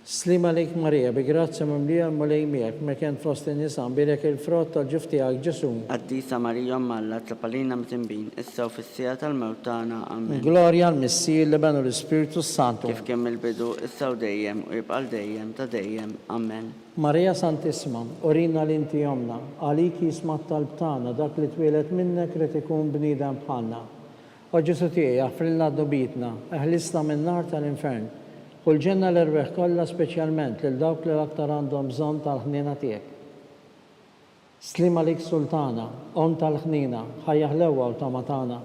Slima lejk Marija, bi grazza mimlija l-mulej miegħek merkent fost in-nisa nbirek il-frott tal-ġuf tiegħek Ġesu. Qaddisa Marija Malla tlapalina mitinbin issa u fis-sija tal-mewt tagħna. Amen. Glorja għal-Missir li benu l-Ispiritu Santu. Kif kemm il-bidu issa u dejjem u jibqal dejjem ta' dejjem. Amen. Marija Santisma, orina li inti jomna, għalik jisma tal-btana dak li twilet minnek rid ikun bniedem bħalna. O Ġesu tiegħi jaffrilna d-nubitna, eħlisna min-nar tal-infern, u l-ġenna l-irbeħ kollha speċjalment lil dawk li l-aktar għandhom bżonn tal-ħnina tiegħek. Slima lik sultana, on tal-ħnina, ħajjaħ l-ewwa u tamatana.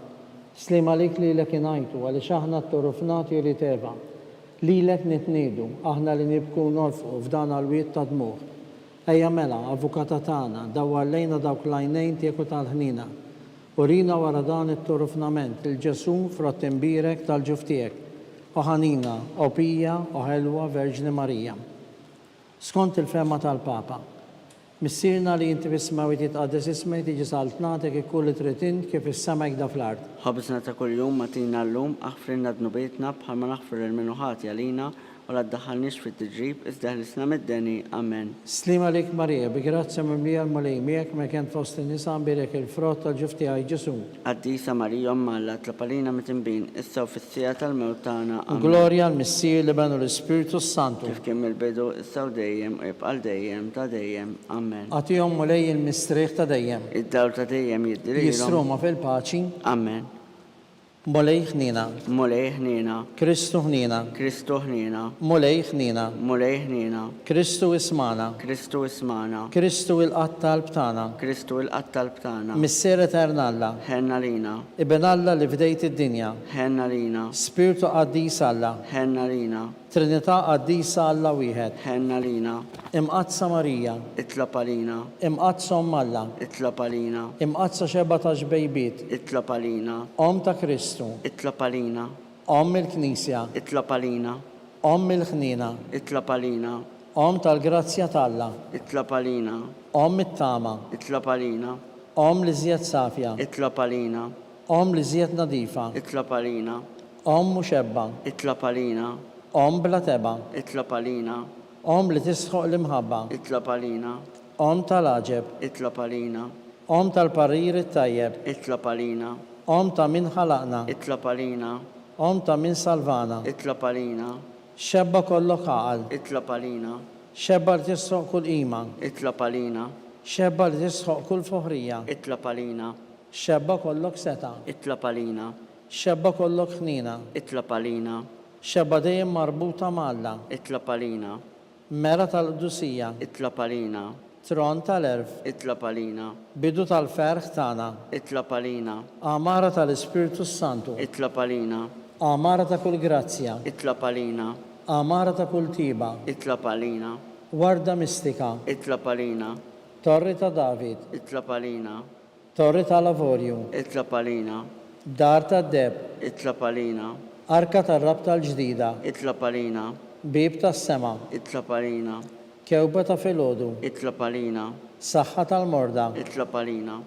Slima lik li l-ek inajtu, għaliex aħna t-turufnati u li teva. Li l-ek nitnidu, aħna li nibku norfu f'dan għal-wiet ta' dmuħ. Ejja mela, avukata tagħna, dawwallejna dawk l-għajnejn tieku tal-ħnina. Urina wara dan it-turufnament il-Ġesu frott imbirek tal-ġuftijek. Oħanina, opija, oħelwa, Verġni Marija. Skont il-femma tal-Papa, missirna li inti bismawi titqaddes ismek tiġi saltnatek ikkulli tritin kif is-semek da fl-art. ħobżna ta' kuljum matina l-lum aħfrilna dnubietna bħalma naħfir il-minuħati għalina u la ddaħħalniex fit-tiġrib iżda ħlisna mid-deni. Amen. Slima lik Marija, bi grazzja mimlija l-mulej miegħek ma kien fost in-nisa birek il-frott tal-ġuf tiegħi Ġesu. Qaddisa Marija Alla tlapalina mit-imbin issa u fis-sija tal-mewt tagħna. Amen. Glorja l-Missier li benu l-Ispiritu Santu. Kif kien mill-bidu issa u dejjem u jibqa' dejjem ta' dejjem. Amen. Għatihom mulej il-mistrieħ ta' dejjem. Id-dawl ta' dejjem jiddililhom. Jisruma fil-paċi. Amen. Mulej ħnina. Mulej ħnina. Kristu ħnina. Kristu ħnina. Mulej ħnina. Mulej ħnina. Kristu ismana. Kristu ismana. Kristu il-qattal btana. Kristu il-qattal btana. Missier eternalla. Ħenna lina. Ibn Alla li fdejt id-dinja. Ħenna lina. Spiritu qaddis Alla. Ħenna lina. Trinità qaddisa Alla wieħed. Ħenna lina. Imqazza Marija. Itlapa lina. Imqazza Alla. Itlapa lina. Imqazza xeba ta' ġbejbiet. Itlapa lina. Om ta' Kristu. Itlapa lina. Om il-Knisja. Itlapa lina. Om il-ħnina. Itlapa lina. Om tal-grazzja talla. Itlapa lina. Om it-tama. Itlapa lina. Om li żjed safja. Itlapa lina. Om li żjed nadifa. Itlapa lina. Om muxebba. Itlapa lina. Om bla teba. Itlapa lina. Om li tisħoq l-imħabba. Itlapa lina. Om tal-aġeb. Itlapa lina. Om tal-parir it-tajjeb. Itlapa lina. Om ta' min ħalaqna. Itlapa lina. Om ta' min salvana. Itlapa lina. Xebba kollok għaqal. Itlapa lina. Xebba li tisħoq kull ima. Itlapa lina. Xebba li tisħoq kull foħrija. Itlapa lina. Xebba kollok seta. Itlapa lina. Xebba kollok ħnina. Itlapa lina. Xebba dejjem marbuta malla. Itlapa lina. Mera tal-qdusija. Itlapa lina. Tron tal-erf. Itlapa lina. Bidu tal-ferħ tana. Itlapa lina. Amara tal-Ispiritu Santu. Itlapa lina. Amara ta' kull grazzja. Itlapa lina. Amara ta' kull tiba. Itlapa lina. Warda mistika. Itlapa lina. Torri ta' David. Itlapa lina. Torri ta' Lavorju. Itlapa lina. Dar ta' Deb. Itlapa lina. Arka tar-rab tal-ġdida. Itlapa lina. Bib tas-sema. Itlapa lina. Kewba ta' filgħodu. Itlapa lina. Saħħa tal-morda. Itlapa lina.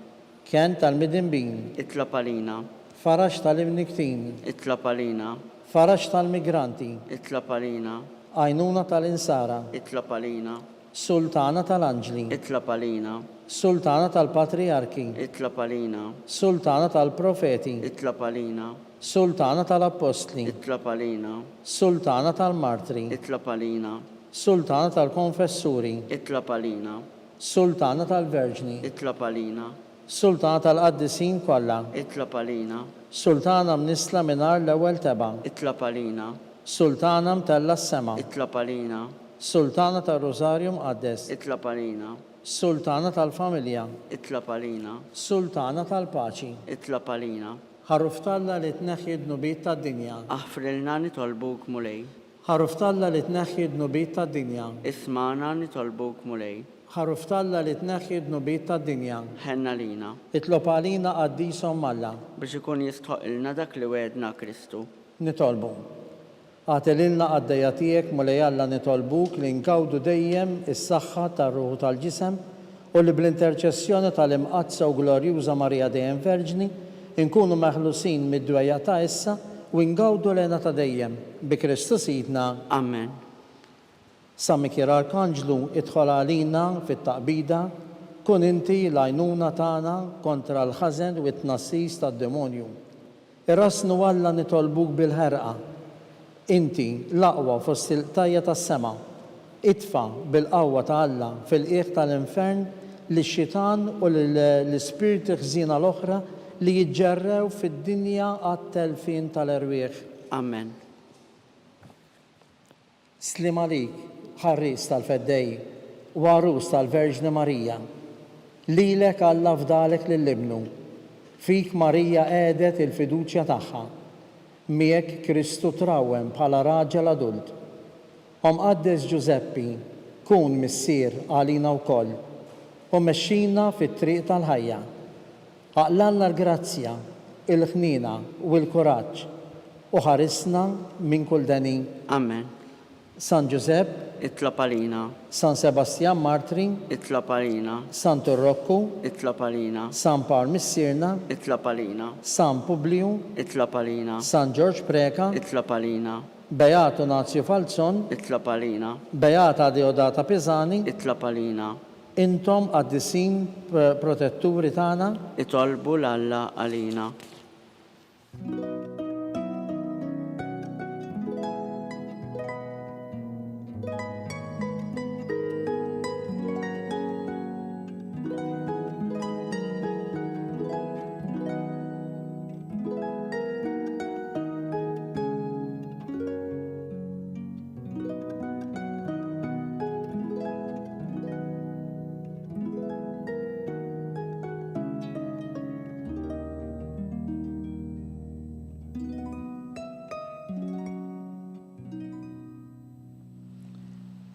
Kien tal-midinbin. Itlapa lina. Farax tal-imniktin. Itlapa lina. Farax tal-migranti. Itlapa lina. Għajnuna tal-insara. Itlapa lina. Sultana tal-anġli. Itlapa lina. Sultana tal-patriarki. Itlapa lina. Sultana tal-profeti. Itlapa lina. Sultana tal-apostli. Itlapa lina. Sultana tal-martri. Itlapa lina. Sultana tal-konfessuri. Itlapa lina. Sultana tal-verġni. Itlapa lina. Sultana tal-qaddisin kollha. Itlapa lina. Sultana mnisla minar l-ewwel teba. Itlapa lina. Sultana mtella s-sema. Itlapa lina. Sultana tal-Rosarju mqaddes. Itlapa lina. Sultana tal-familja. Itlapa lina. Sultana tal-paċi. Itlapa lina. Ħaruftalla li tneħħi d-nubiet tad-dinja. Aħfrilna nitolbuk mulej. Ħaruftalla li tneħħi d-nubiet tad-dinja. Ismana nitolbuk mulej. Ħaruftalla li tneħħi d-nubiet tad-dinja. Ħenna lina. Itlob għalina qaddisom Alla. Biex ikun jistħoq ilna dak li wedna Kristu. Nitolbu. Għatililna għaddejja tiegħek mulej Alla nitolbuk li nkawdu dejjem is-saħħa tar-ruħu tal-ġisem u li bl-interċessjoni tal-imqazza u glorjuża Marija dejjem Verġni inkunu meħlusin mid-dwejja ta' issa u ngawdu lena ta' dejjem bi Kristu Sidna. Amen. Sa Mikjel Arkanġlu idħol għalina fit-taqbida, kun inti l-għajnuna tagħna kontra l-ħażen u t-tnassis tad-demonju. Irrasnu Alla nitolbuk bil-ħerqa. Inti l-aqwa fost il-tajja tas-sema. Itfa bil-qawwa ta' Alla fil-qiegħ tal-infern lix-xitan u l-ispirti ħżina l-oħra li jiġġerrew fid-dinja għat-telfin tal-erwieħ. Amen. Slim għalik, ħarris tal-feddej, u għarus tal-Verġni Marija, lilek Alla fdalek lill-ibnu, fik Marija għedet il-fiduċja tagħha, miegħek Kristu trawem bħala raġel adult. Qaddes Giuseppi, kun missier għalina wkoll, u mexxina fit-triq tal-ħajja. Aqlalna l-grazzja, il-ħnina u l-kuraġġ, u ħarisna minn kull dani. Amen. San Giuseppe, Itlob għalina. San Sebastian Martri, Itlob għalina. San Turrokku, Itlob għalina. San Paul Missirna, Itlob għalina. San Publiu, Itlob għalina. San George Preka, Itlob għalina. Beato Nazio Falzon, Itlob għalina. Beata Deodata Pisani, Itlob għalina. intom għaddisin protetturi tagħna, Itolbu l-Alla għalina.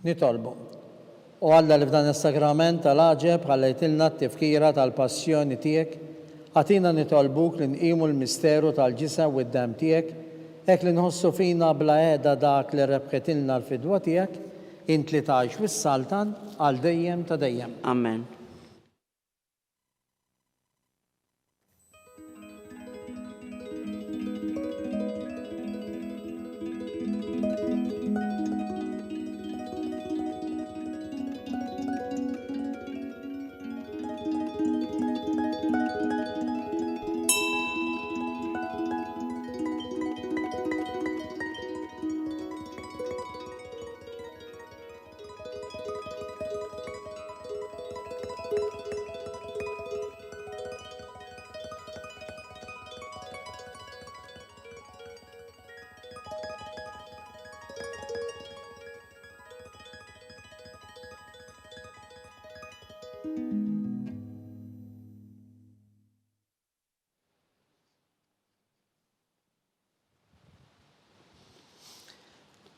nitolbu. U Alla li f'dan is-sakrament tal-aġeb ħallejtilna t-tifkira tal-passjoni tiegħek, għatina nitolbuk li nqimu l-misteru tal-ġisem u d-dem tiegħek, hekk li nħossu fina bla qiegħda dak li rebħetilna l-fidwa tiegħek, int li tgħix fis-saltan għal dejjem ta' dejjem. Amen.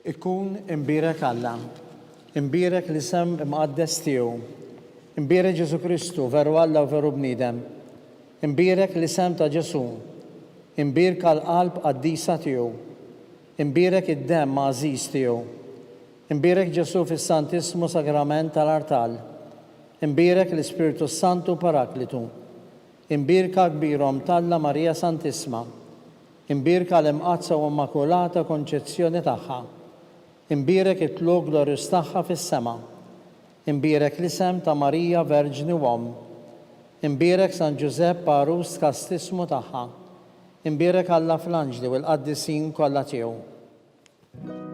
Ikun imbirek Alla, imbirek li sem imqaddes tiegħu, imbirek Ġesu Kristu veru Alla u veru bniedem, imbirek li sem ta' Ġesu, imbirek għal-qalb qaddisa tiegħu, imbirek id-dem għażiż tiegħu, imbirek Ġesu fis-Santismu Sagrament tal-Artal, imbirek l-Ispiritu Santu Paraklitu, imbirka kbirhom Talla Marija Santisma, imbirka l-imqazza u immakulata konċezzjoni tagħha, imbirek it-tlu glorius tagħha fis-sema, imbirek l-isem ta' Marija Verġni Uom, imbirek San Giuseppe Parus kastismu tagħha, imbirek Alla fl-anġli u l-qaddisin kollha tiegħu.